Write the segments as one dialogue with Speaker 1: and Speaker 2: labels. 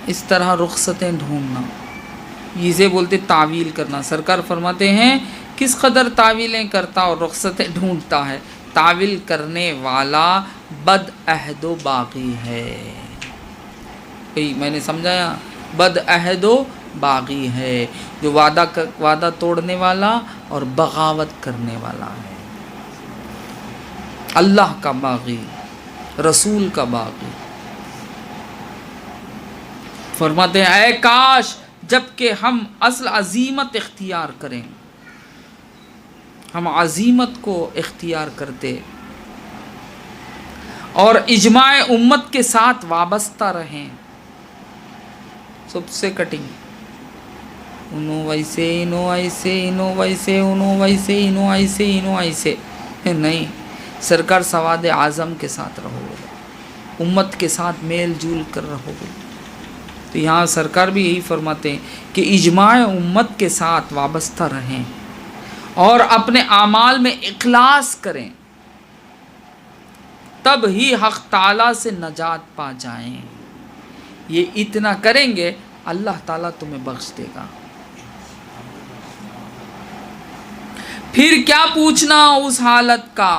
Speaker 1: اس طرح رخصتیں ڈھونڈنا، اسے بولتے تعویل کرنا۔ سرکار فرماتے ہیں کس قدر تعویلیں کرتا اور رخصتیں ڈھونڈتا ہے، تعویل کرنے والا بد عہد و باغی ہے۔ میں نے سمجھایا، بد عہد و باغی ہے، جو وعدہ توڑنے والا اور بغاوت کرنے والا ہے۔ اللہ کا باغی، رسول کا باغی۔ فرماتے ہیں اے کاش جب کہ ہم اصل عزیمت اختیار کریں، ہم عزیمت کو اختیار کرتے اور اجماع امت کے ساتھ وابستہ رہیں۔ سب سے کٹنگ، انہوں ویسے، انہوں ایسے، انہوں ویسے، انہوں ویسے، انہوں ایسے، انہوں ایسے نہیں، سرکار سواد اعظم کے ساتھ رہو گے، امت کے ساتھ میل جول کر رہو گے۔ تو یہاں سرکار بھی یہی فرماتے ہیں کہ اجماع امت کے ساتھ وابستہ رہیں اور اپنے اعمال میں اخلاص کریں، تب ہی حق تعالیٰ سے نجات پا جائیں۔ یہ اتنا کریں گے اللہ تعالیٰ تمہیں بخش دے گا۔ پھر کیا پوچھنا اس حالت کا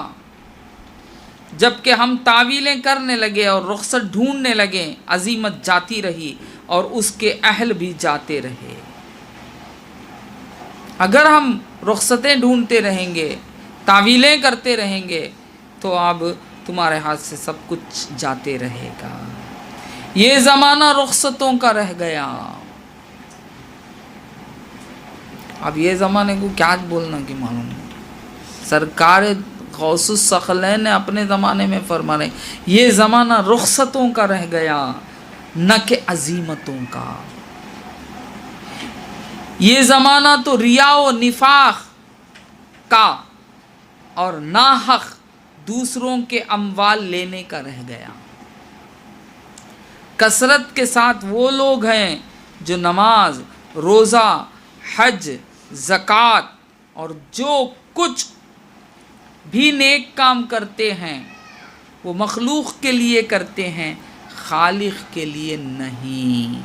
Speaker 1: جب کہ ہم تعویلیں کرنے لگے اور رخصت ڈھونڈنے لگے، عزیمت جاتی رہی اور اس کے اہل بھی جاتے رہے۔ اگر ہم رخصتیں ڈھونڈتے رہیں گے، تعویلیں کرتے رہیں گے، تو اب تمہارے ہاتھ سے سب کچھ جاتے رہے گا۔ یہ زمانہ رخصتوں کا رہ گیا۔ اب یہ زمانے کو کیا بولنا کہ معلوم ہے، سرکار غوث الثقلین نے اپنے زمانے میں فرما رہے یہ زمانہ رخصتوں کا رہ گیا، نہ کہ عزیمتوں کا۔ یہ زمانہ تو ریا و نفاق کا اور ناحق دوسروں کے اموال لینے کا رہ گیا۔ کثرت کے ساتھ وہ لوگ ہیں جو نماز، روزہ، حج، زکوٰۃ اور جو کچھ بھی نیک کام کرتے ہیں وہ مخلوق کے لیے کرتے ہیں، خالق کے لیے نہیں۔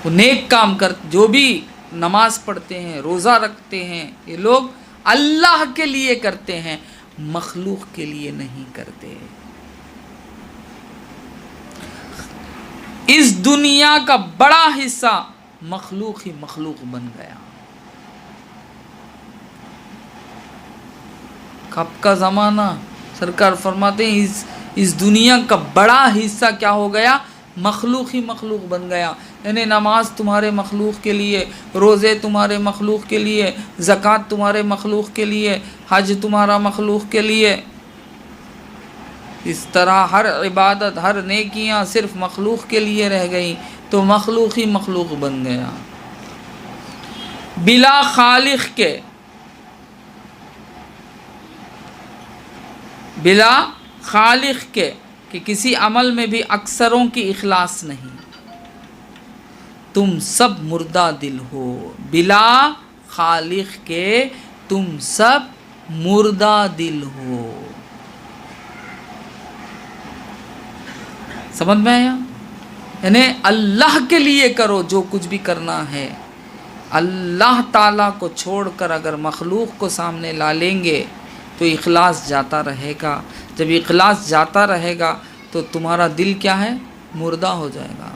Speaker 1: وہ نیک کام جو بھی نماز پڑھتے ہیں، روزہ رکھتے ہیں، یہ لوگ اللہ کے لیے کرتے ہیں، مخلوق کے لیے نہیں کرتے۔ اس دنیا کا بڑا حصہ مخلوق ہی مخلوق بن گیا۔ کب کا زمانہ، سرکار فرماتے ہیں اس دنیا کا بڑا حصہ کیا ہو گیا، مخلوق ہی مخلوق بن گیا۔ یعنی نماز تمہارے مخلوق کے لیے، روزے تمہارے مخلوق کے لیے، زکوٰۃ تمہارے مخلوق کے لیے، حج تمہارا مخلوق کے لیے۔ اس طرح ہر عبادت، ہر نیکیاں صرف مخلوق کے لیے رہ گئی تو مخلوق ہی مخلوق بن گیا، بلا خالق کے، بلا خالق کے، کہ کسی عمل میں بھی اکثروں کی اخلاص نہیں۔ تم سب مردہ دل ہو، بلا خالق کے تم سب مردہ دل ہو۔ سمجھ میں آیا؟ یعنی اللہ کے لیے کرو جو کچھ بھی کرنا ہے، اللہ تعالیٰ کو چھوڑ کر اگر مخلوق کو سامنے لا لیں گے تو اخلاص جاتا رہے گا۔ جب اخلاص جاتا رہے گا تو تمہارا دل کیا ہے، مردہ ہو جائے گا۔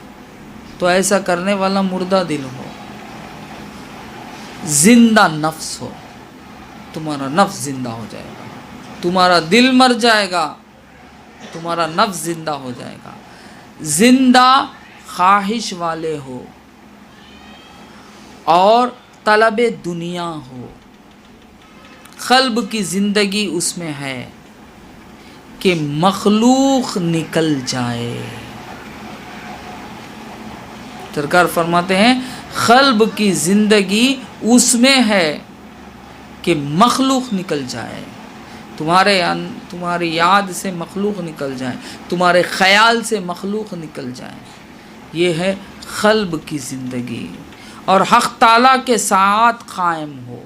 Speaker 1: تو ایسا کرنے والا مردہ دل ہو، زندہ نفس ہو، تمہارا نفس زندہ ہو جائے گا، تمہارا دل مر جائے گا، تمہارا نفس زندہ ہو جائے گا۔ زندہ خواہش والے ہو اور طلب دنیا ہو، قلب کی زندگی اس میں ہے کہ مخلوق نکل جائے۔ سرکار فرماتے ہیں قلب کی زندگی اس میں ہے کہ مخلوق نکل جائے، تمہاری یاد سے مخلوق نکل جائے، تمہارے خیال سے مخلوق نکل جائے۔ یہ ہے قلب کی زندگی، اور حق تعالیٰ کے ساتھ قائم ہو۔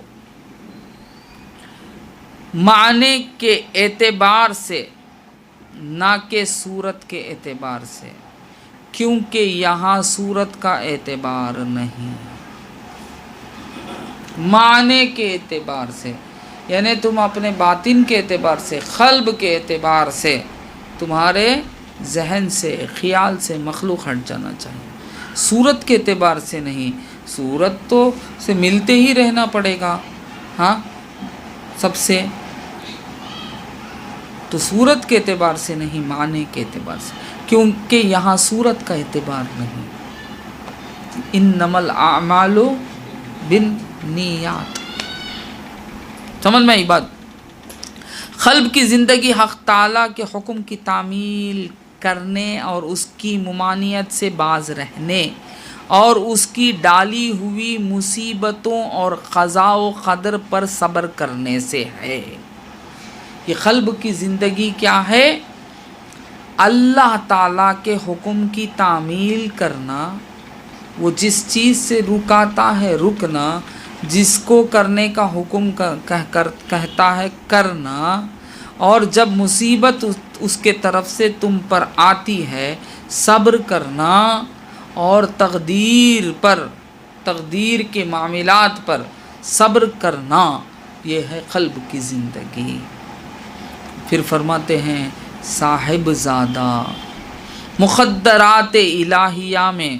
Speaker 1: معنی کے اعتبار سے نہ کہ صورت کے اعتبار سے، کیونکہ یہاں صورت کا اعتبار نہیں، معنی کے اعتبار سے، یعنی تم اپنے باطن کے اعتبار سے، قلب کے اعتبار سے، تمہارے ذہن سے، خیال سے مخلوق ہٹ جانا چاہیے، صورت کے اعتبار سے نہیں۔ صورت تو سے ملتے ہی رہنا پڑے گا، ہاں سب سے، تو صورت کے اعتبار سے نہیں، معنی کے اعتبار سے، کیونکہ یہاں صورت کا اعتبار نہیں۔ انما الاعمال بالنیات، سمجھ میں یہ بات؟ قلب کی زندگی حق تعالیٰ کے حکم کی تعمیل کرنے اور اس کی ممانعت سے باز رہنے اور اس کی ڈالی ہوئی مصیبتوں اور قضاء و قدر پر صبر کرنے سے ہے۔ یہ قلب کی زندگی کیا ہے؟ اللہ تعالیٰ کے حکم کی تعمیل کرنا، وہ جس چیز سے رکاتا ہے رکنا، جس کو کرنے کا حکم کہتا ہے کرنا، اور جب مصیبت اس کے طرف سے تم پر آتی ہے صبر کرنا، اور تقدیر کے معاملات پر صبر کرنا، یہ ہے قلب کی زندگی۔ پھر فرماتے ہیں صاحب زادہ مقدرات الہیہ میں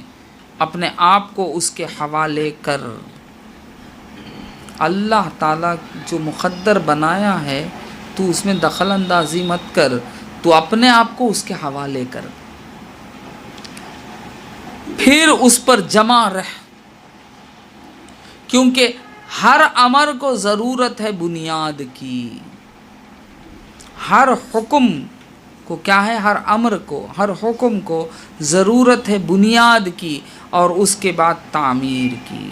Speaker 1: اپنے آپ کو اس کے حوالے کر۔ اللہ تعالیٰ جو مقدر بنایا ہے تو اس میں دخل اندازی مت کر، تو اپنے آپ کو اس کے حوالے کر، پھر اس پر جمع رہ، کیونکہ ہر امر کو ضرورت ہے بنیاد کی، ہر حکم کو کیا ہے؟ ہر امر کو، ہر حکم کو ضرورت ہے بنیاد کی اور اس کے بعد تعمیر کی۔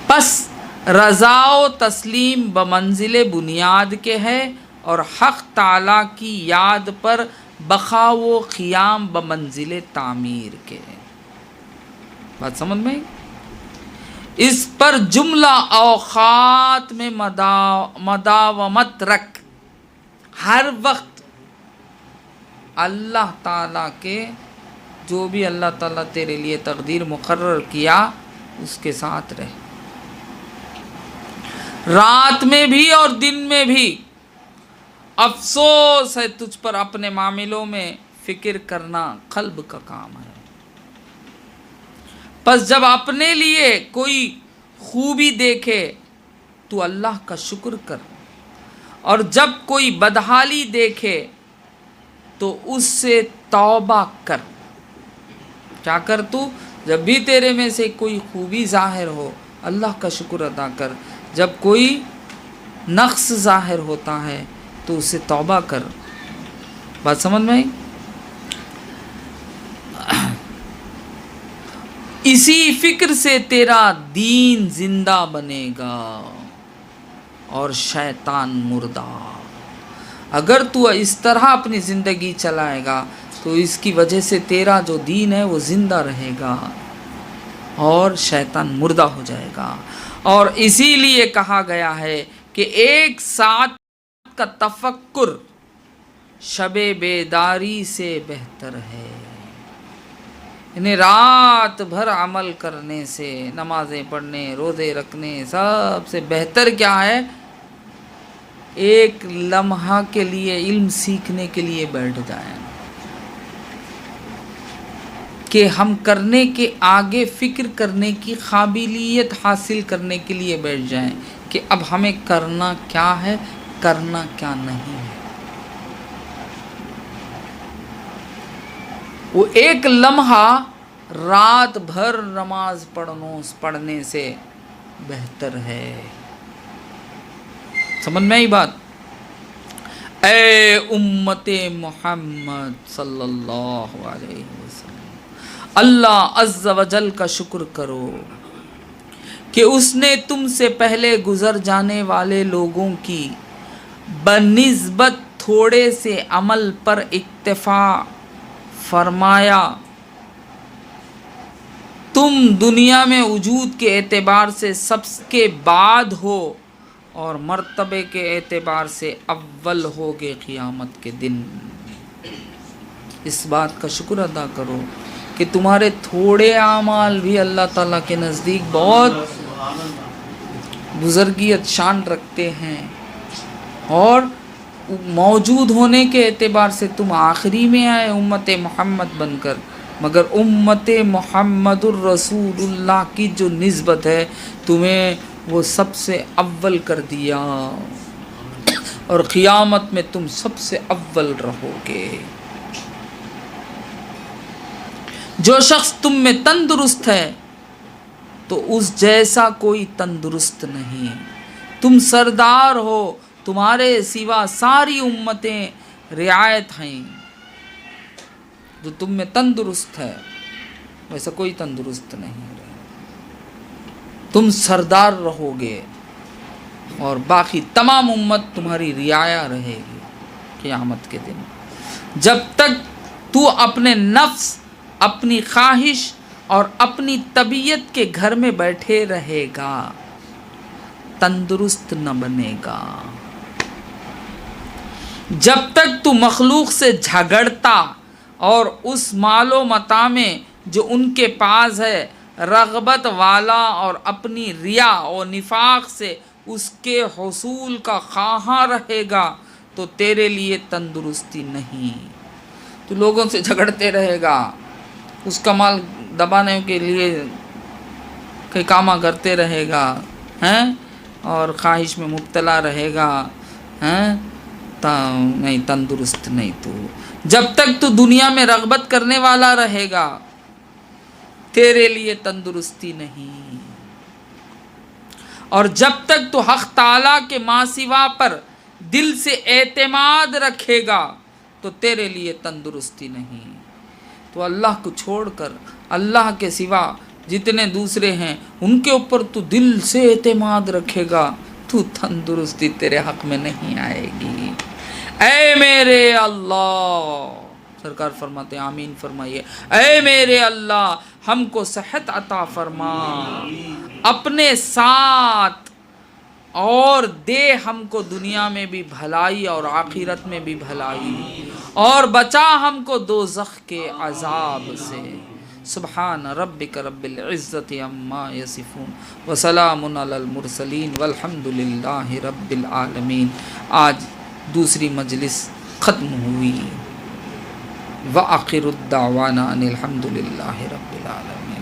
Speaker 1: پس رضا و تسلیم بمنزل بنیاد کے ہے، اور حق تعالیٰ کی یاد پر بقا و قیام بمنزل تعمیر کے ہے۔ بات سمجھ میں؟ اس پر جملہ اوقات میں مداومت رکھ، ہر وقت اللہ تعالیٰ کے جو بھی اللہ تعالیٰ تیرے لیے تقدیر مقرر کیا اس کے ساتھ رہ، رات میں بھی اور دن میں بھی۔ افسوس ہے تجھ پر اپنے معاملوں میں فکر کرنا قلب کا کام ہے۔ پس جب اپنے لیے کوئی خوبی دیکھے تو اللہ کا شکر کر، اور جب کوئی بدحالی دیکھے تو اس سے توبہ کر۔ کیا کر؟ تو جب بھی تیرے میں سے کوئی خوبی ظاہر ہو اللہ کا شکر ادا کر، جب کوئی نقص ظاہر ہوتا ہے تو اس سے توبہ کر۔ بات سمجھ میں آئی؟ اسی فکر سے تیرا دین زندہ بنے گا اور شیطان مردہ۔ اگر تو اس طرح اپنی زندگی چلائے گا تو اس کی وجہ سے تیرا جو دین ہے وہ زندہ رہے گا اور شیطان مردہ ہو جائے گا۔ اور اسی لیے کہا گیا ہے کہ ایک ساتھ کا تفکر شب بیداری سے بہتر ہے، یعنی رات بھر عمل کرنے سے، نمازیں پڑھنے، روزے رکھنے، سب سے بہتر کیا ہے؟ ایک لمحہ کے لیے علم سیکھنے کے لیے بیٹھ جائیں، کہ ہم کرنے کے آگے فکر کرنے کی قابلیت حاصل کرنے کے لیے بیٹھ جائیں کہ اب ہمیں کرنا کیا ہے، کرنا کیا نہیں ہے۔ وہ ایک لمحہ رات بھر نماز پڑھنے سے بہتر ہے۔ سمجھ میں آئی بات؟ اے امت محمد صلی اللہ علیہ وسلم، اللہ عز و جل کا شکر کرو کہ اس نے تم سے پہلے گزر جانے والے لوگوں کی بنسبت تھوڑے سے عمل پر اکتفا فرمایا۔ تم دنیا میں وجود کے اعتبار سے سب کے بعد ہو اور مرتبے کے اعتبار سے اول ہوگے قیامت کے دن۔ اس بات کا شکر ادا کرو کہ تمہارے تھوڑے اعمال بھی اللہ تعالیٰ کے نزدیک بہت بزرگیت شان رکھتے ہیں، اور موجود ہونے کے اعتبار سے تم آخری میں آئے امت محمد بن کر، مگر امت محمد الرسول اللہ کی جو نسبت ہے تمہیں وہ سب سے اول کر دیا، اور قیامت میں تم سب سے اول رہو گے۔ جو شخص تم میں تندرست ہے تو اس جیسا کوئی تندرست نہیں۔ تم سردار ہو، تمہارے سوا ساری امتیں رعایت ہیں۔ جو تم میں تندرست ہے ویسا کوئی تندرست نہیں رہے، تم سردار رہو گے اور باقی تمام امت تمہاری رعایا رہے گی قیامت کے دن۔ جب تک تو اپنے نفس، اپنی خواہش اور اپنی طبیعت کے گھر میں بیٹھے رہے گا تندرست نہ بنے گا۔ جب تک تو مخلوق سے جھگڑتا اور اس مال و متاع میں جو ان کے پاس ہے رغبت والا اور اپنی ریا اور نفاق سے اس کے حصول کا خواہاں رہے گا تو تیرے لیے تندرستی نہیں۔ تو لوگوں سے جھگڑتے رہے گا، اس کا مال دبانے کے لیے کئی کاماں کرتے رہے گا، اور خواہش میں مبتلا رہے گا، نہیں تندرست نہیں تو۔ جب تک تو دنیا میں رغبت کرنے والا رہے گا تیرے لیے تندرستی نہیں، اور جب تک تو حق تعالیٰ کے ماں سوا پر دل سے اعتماد رکھے گا تو تیرے لیے تندرستی نہیں۔ تو اللہ کو چھوڑ کر اللہ کے سوا جتنے دوسرے ہیں ان کے اوپر تو دل سے اعتماد رکھے گا تو تندرستی تیرے حق میں نہیں آئے گی۔ اے میرے اللہ، سرکار فرماتے ہیں آمین فرمائیے، اے میرے اللہ ہم کو صحت عطا فرما اپنے ساتھ، اور دے ہم کو دنیا میں بھی بھلائی اور آخرت میں بھی بھلائی، اور بچا ہم کو دوزخ کے عذاب سے۔ سبحان ربک رب العزت عما یصفون وسلام علی المرسلین والحمد للہ رب العالمین۔ آج دوسری مجلس ختم ہوئی، وآخر الدعوانا ان الحمد للہ رب العالمین۔